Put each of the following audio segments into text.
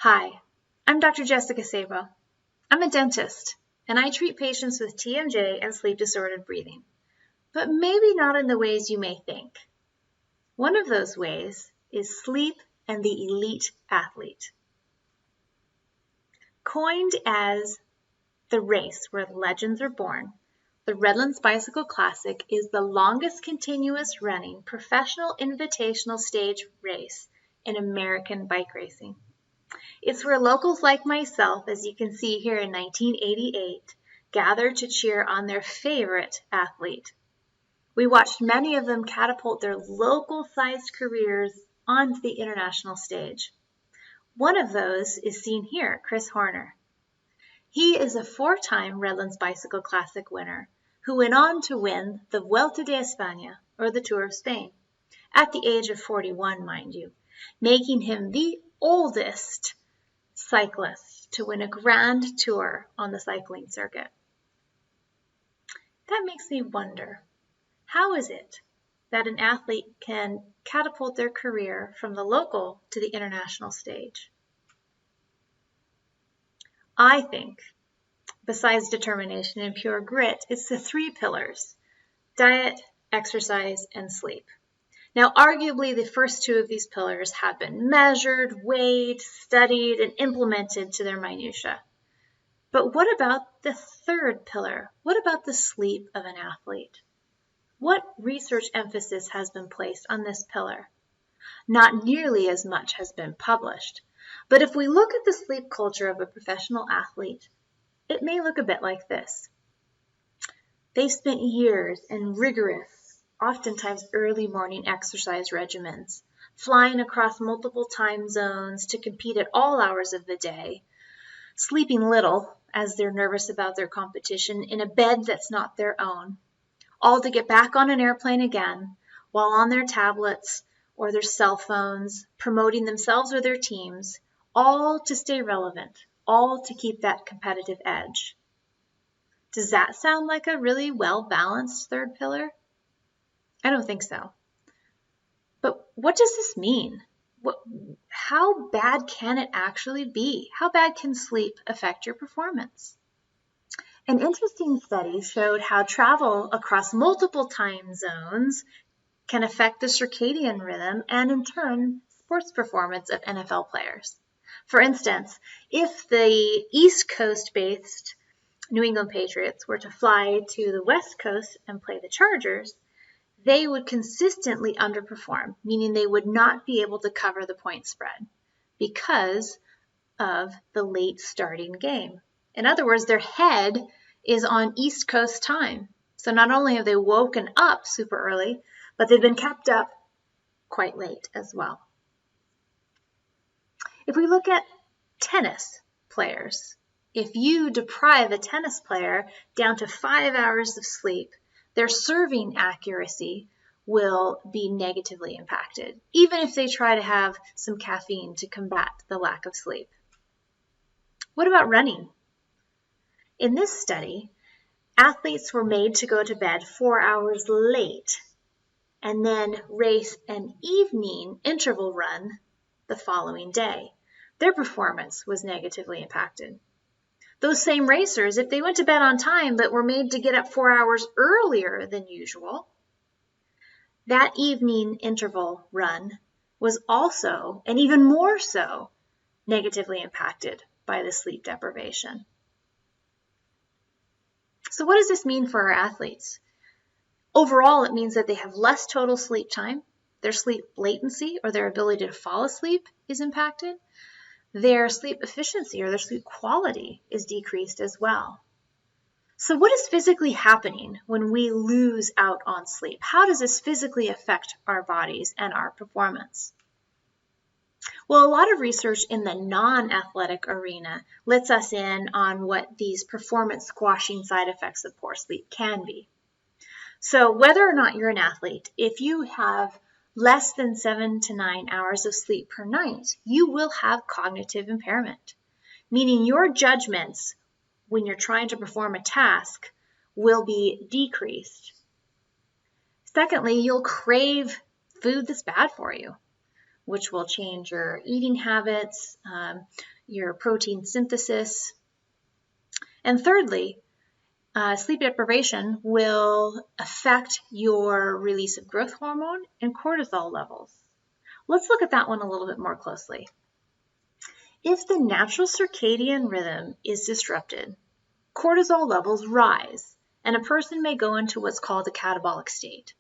Hi, I'm Dr. Jessica Sabo. I'm a dentist, and I treat patients with TMJ and sleep-disordered breathing, but maybe not in the ways you may think. One of those ways is sleep and the elite athlete. Coined as the race where legends are born, the Redlands Bicycle Classic is the longest continuous running professional invitational stage race in American bike racing. It's where locals like myself, as you can see here in 1988, gather to cheer on their favorite athlete. We watched many of them catapult their local-sized careers onto the international stage. One of those is seen here, Chris Horner. He is a four-time Redlands Bicycle Classic winner who went on to win the Vuelta de España, or the Tour of Spain, at the age of 41, mind you, making him the oldest cyclist to win a grand tour on the cycling circuit. That makes me wonder, how is it that an athlete can catapult their career from the local to the international stage? I think, besides determination and pure grit, it's the three pillars: diet, exercise, and sleep. Now, arguably, the first two of these pillars have been measured, weighed, studied, and implemented to their minutiae. But what about the third pillar? What about the sleep of an athlete? What research emphasis has been placed on this pillar? Not nearly as much has been published. But if we look at the sleep culture of a professional athlete, it may look a bit like this. They've spent years in rigorous, oftentimes early morning exercise regimens, flying across multiple time zones to compete at all hours of the day, sleeping little as they're nervous about their competition in a bed that's not their own, all to get back on an airplane again while on their tablets or their cell phones, promoting themselves or their teams, all to stay relevant, all to keep that competitive edge. Does that sound like a really well-balanced third pillar? I don't think so. But what does this mean? How bad can it actually be? How bad can sleep affect your performance? An interesting study showed how travel across multiple time zones can affect the circadian rhythm and, in turn, sports performance of NFL players. For instance, if the East Coast-based New England Patriots were to fly to the West Coast and play the Chargers, they would consistently underperform, meaning they would not be able to cover the point spread because of the late starting game. In other words, their head is on East Coast time. So not only have they woken up super early, but they've been kept up quite late as well. If we look at tennis players, if you deprive a tennis player down to 5 hours of sleep, their serving accuracy will be negatively impacted, even if they try to have some caffeine to combat the lack of sleep. What about running? In this study, athletes were made to go to bed 4 hours late and then race an evening interval run the following day. Their performance was negatively impacted. Those same racers, if they went to bed on time but were made to get up 4 hours earlier than usual, that evening interval run was also, and even more so, negatively impacted by the sleep deprivation. So what does this mean for our athletes? Overall, it means that they have less total sleep time. Their sleep latency, or their ability to fall asleep, is impacted. Their sleep efficiency, or their sleep quality, is decreased as well. So what is physically happening when we lose out on sleep? How does this physically affect our bodies and our performance? Well, a lot of research in the non-athletic arena lets us in on what these performance squashing side effects of poor sleep can be. So whether or not you're an athlete, if you have less than 7 to 9 hours of sleep per night, you will have cognitive impairment, meaning your judgments when you're trying to perform a task will be decreased. Secondly, you'll crave food that's bad for you. which will change your eating habits, your protein synthesis. And thirdly, sleep deprivation will affect your release of growth hormone and cortisol levels. Let's look at that one a little bit more closely. If the natural circadian rhythm is disrupted, cortisol levels rise, and a person may go into what's called a catabolic state.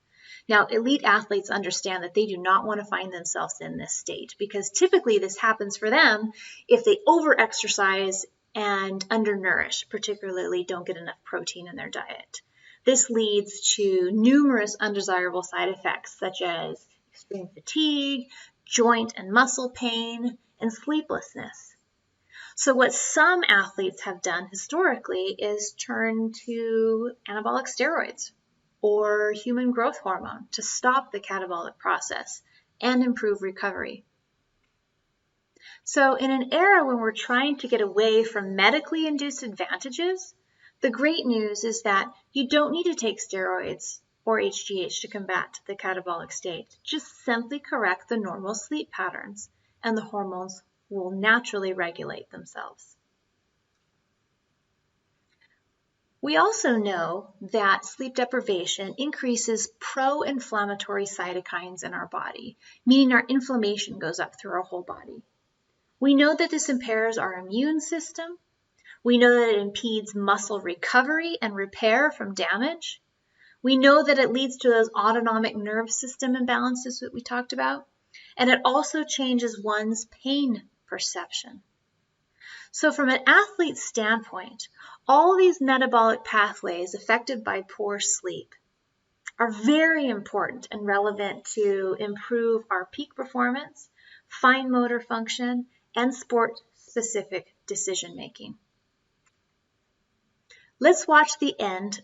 Now, elite athletes understand that they do not want to find themselves in this state because typically this happens for them if they over-exercise and undernourish, particularly don't get enough protein in their diet. This leads to numerous undesirable side effects such as extreme fatigue, joint and muscle pain, and sleeplessness. So what some athletes have done historically is turn to anabolic steroids or human growth hormone to stop the catabolic process and improve recovery. So in an era when we're trying to get away from medically induced advantages, the great news is that you don't need to take steroids or HGH to combat the catabolic state. Just simply correct the normal sleep patterns, and the hormones will naturally regulate themselves. We also know that sleep deprivation increases pro-inflammatory cytokines in our body, meaning our inflammation goes up through our whole body. We know that this impairs our immune system. We know that it impedes muscle recovery and repair from damage. We know that it leads to those autonomic nerve system imbalances that we talked about. And it also changes one's pain perception. So from an athlete's standpoint, all these metabolic pathways affected by poor sleep are very important and relevant to improve our peak performance, fine motor function, and sport-specific decision-making. Let's watch the end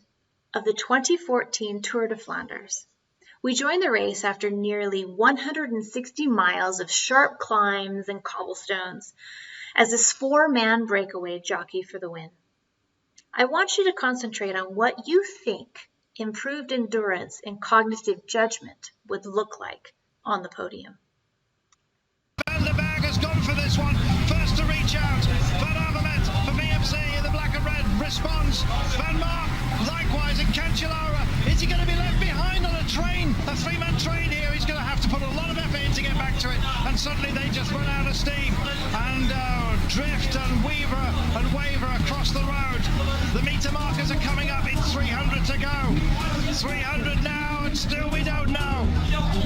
of the 2014 Tour de Flanders. We joined the race after nearly 160 miles of sharp climbs and cobblestones as this four-man breakaway jockeyed for the win. I want you to concentrate on what you think improved endurance and cognitive judgment would look like on the podium. Van der Berg has gone for this one. First to reach out. Van Avermaet for BMC in the black and red responds. Van Mark likewise, and Cancellara. Is he going to be left behind on a train? A three-man train here. He's going to have to put a lot of effort in to get back to it. And suddenly they just run out of steam and drift and waver across the road. The meter markers are coming up. It's 300 to go. 300 now, and still we don't know.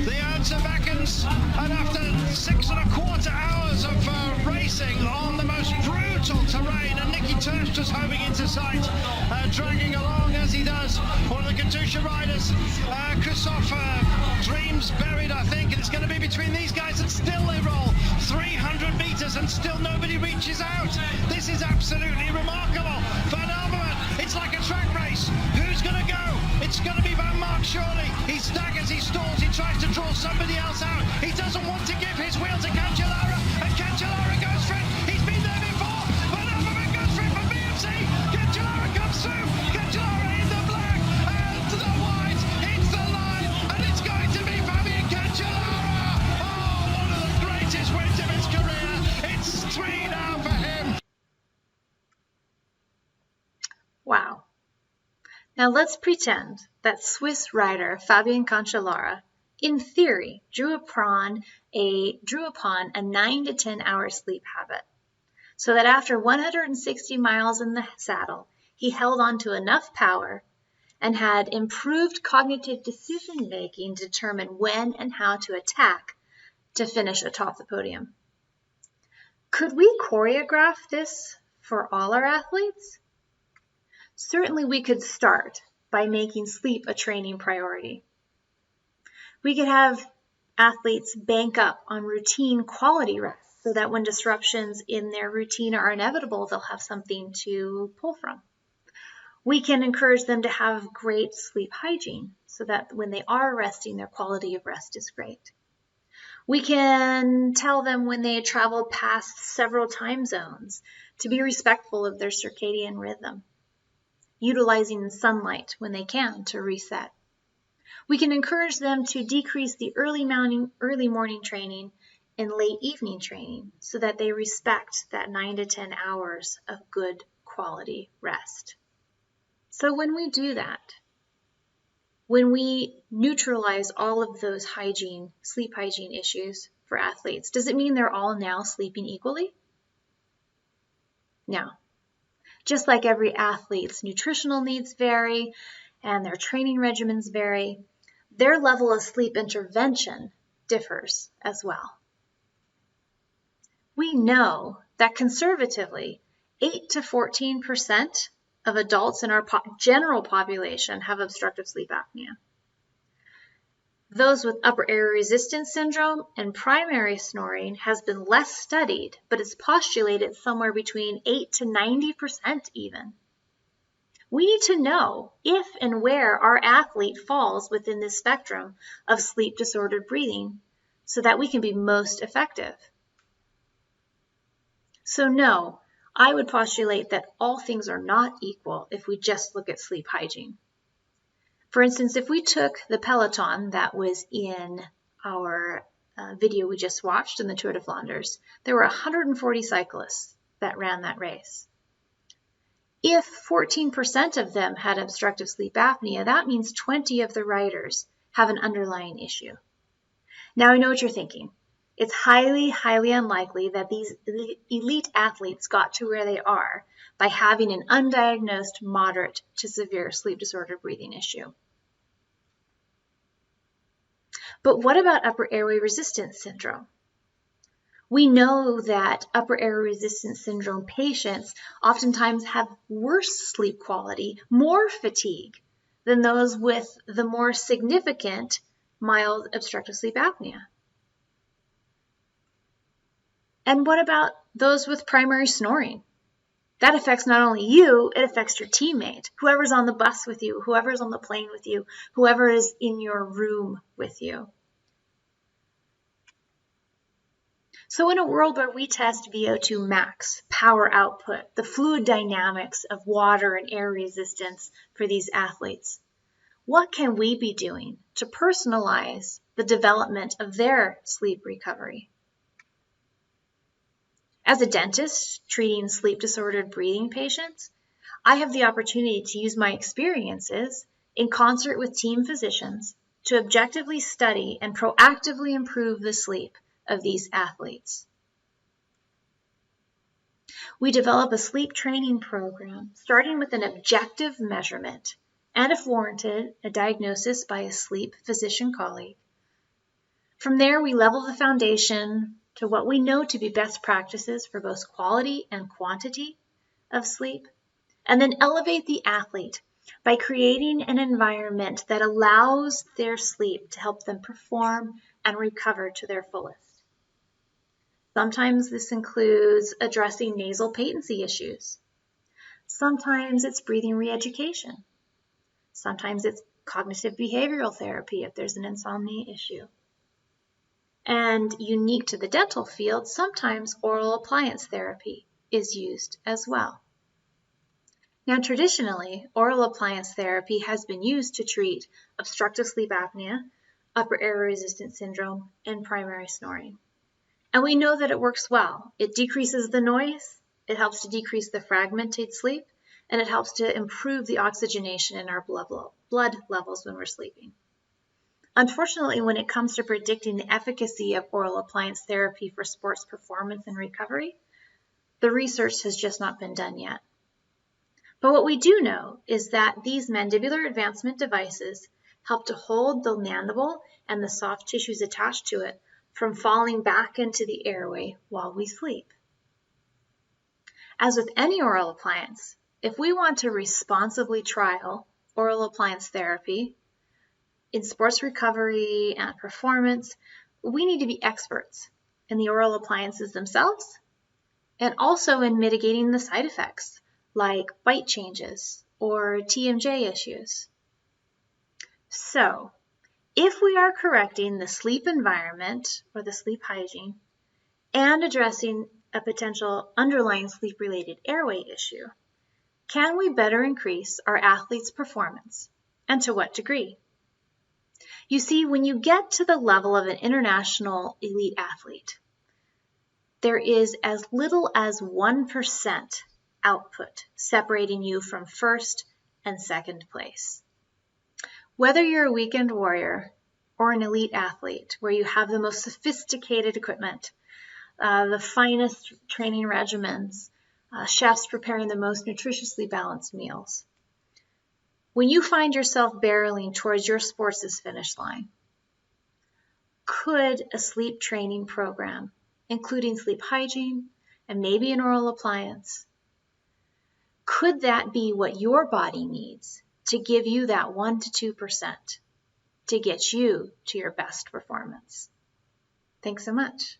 The answer beckons, and after 6.25 hours of racing on the most brutal terrain, and Nicky Tersch just homing into sight, dragging along as he does. One of the Katusha riders, Christoph, dreams buried, I think, and it's going to be between these guys, and still they roll 300 meters and still nobody reaches out. This is absolutely remarkable. Van Avermaet, it's like a track race. Who's going to go? It's going to be Van Mark, surely. He staggers, he stalls, he tries to draw somebody else out. He doesn't want to give his wheel to Cancellara, and Cancellara goes for it. He's been there before. Van Avermaet goes for it for BMC. Cancellara comes through. Cancellara in the black and the white hits the line, and it's going to be Fabian Cancellara. Oh, one of the greatest wins of his career. It's 3 now for him. Wow. Now let's pretend that Swiss rider Fabian Cancellara, in theory, drew upon a 9 to 10 hour sleep habit, so that after 160 miles in the saddle, he held on to enough power and had improved cognitive decision making to determine when and how to attack to finish atop the podium. Could we choreograph this for all our athletes? Certainly we could start by making sleep a training priority. We could have athletes bank up on routine quality rest so that when disruptions in their routine are inevitable, they'll have something to pull from. We can encourage them to have great sleep hygiene so that when they are resting, their quality of rest is great. We can tell them when they travel past several time zones to be respectful of their circadian rhythm, utilizing sunlight when they can to reset. We can encourage them to decrease the early morning training and late evening training so that they respect that 9 to 10 hours of good quality rest. So when we do that, when we neutralize all of those sleep hygiene issues for athletes, does it mean they're all now sleeping equally? No. Just like every athlete's nutritional needs vary and their training regimens vary, their level of sleep intervention differs as well. We know that conservatively, 8 to 14% of adults in our general population have obstructive sleep apnea. Those with upper airway resistance syndrome and primary snoring has been less studied, but is postulated somewhere between 8 to 90% even. We need to know if and where our athlete falls within this spectrum of sleep disordered breathing so that we can be most effective. So no, I would postulate that all things are not equal if we just look at sleep hygiene. For instance, if we took the peloton that was in our video we just watched in the Tour de Flanders, there were 140 cyclists that ran that race. If 14% of them had obstructive sleep apnea, that means 20 of the riders have an underlying issue. Now I know what you're thinking. It's highly, highly unlikely that these elite athletes got to where they are by having an undiagnosed moderate to severe sleep disorder breathing issue. But what about upper airway resistance syndrome? We know that upper airway resistance syndrome patients oftentimes have worse sleep quality, more fatigue than those with the more significant mild obstructive sleep apnea. And what about those with primary snoring? That affects not only you, it affects your teammate, whoever's on the bus with you, whoever's on the plane with you, whoever is in your room with you. So in a world where we test VO2 max, power output, the fluid dynamics of water and air resistance for these athletes, what can we be doing to personalize the development of their sleep recovery? As a dentist treating sleep disordered breathing patients, I have the opportunity to use my experiences in concert with team physicians to objectively study and proactively improve the sleep of these athletes. We develop a sleep training program starting with an objective measurement and, if warranted, a diagnosis by a sleep physician colleague. From there, we level the foundation to what we know to be best practices for both quality and quantity of sleep, and then elevate the athlete by creating an environment that allows their sleep to help them perform and recover to their fullest. Sometimes this includes addressing nasal patency issues. Sometimes it's breathing re-education. Sometimes it's cognitive behavioral therapy if there's an insomnia issue. And unique to the dental field, sometimes oral appliance therapy is used as well. Now, traditionally, oral appliance therapy has been used to treat obstructive sleep apnea, upper airway resistance syndrome, and primary snoring. And we know that it works well. It decreases the noise, it helps to decrease the fragmented sleep, and it helps to improve the oxygenation in our blood levels when we're sleeping. Unfortunately, when it comes to predicting the efficacy of oral appliance therapy for sports performance and recovery, the research has just not been done yet. But what we do know is that these mandibular advancement devices help to hold the mandible and the soft tissues attached to it from falling back into the airway while we sleep. As with any oral appliance, if we want to responsibly trial oral appliance therapy in sports recovery and performance, we need to be experts in the oral appliances themselves and also in mitigating the side effects like bite changes or TMJ issues. So, if we are correcting the sleep environment or the sleep hygiene and addressing a potential underlying sleep-related airway issue, can we better increase our athletes' performance, and to what degree? You see, when you get to the level of an international elite athlete, there is as little as 1% output separating you from first and second place. Whether you're a weekend warrior or an elite athlete where you have the most sophisticated equipment, the finest training regimens, chefs preparing the most nutritiously balanced meals, when you find yourself barreling towards your sports' finish line, could a sleep training program, including sleep hygiene and maybe an oral appliance, could that be what your body needs to give you that 1 to 2% to get you to your best performance? Thanks so much.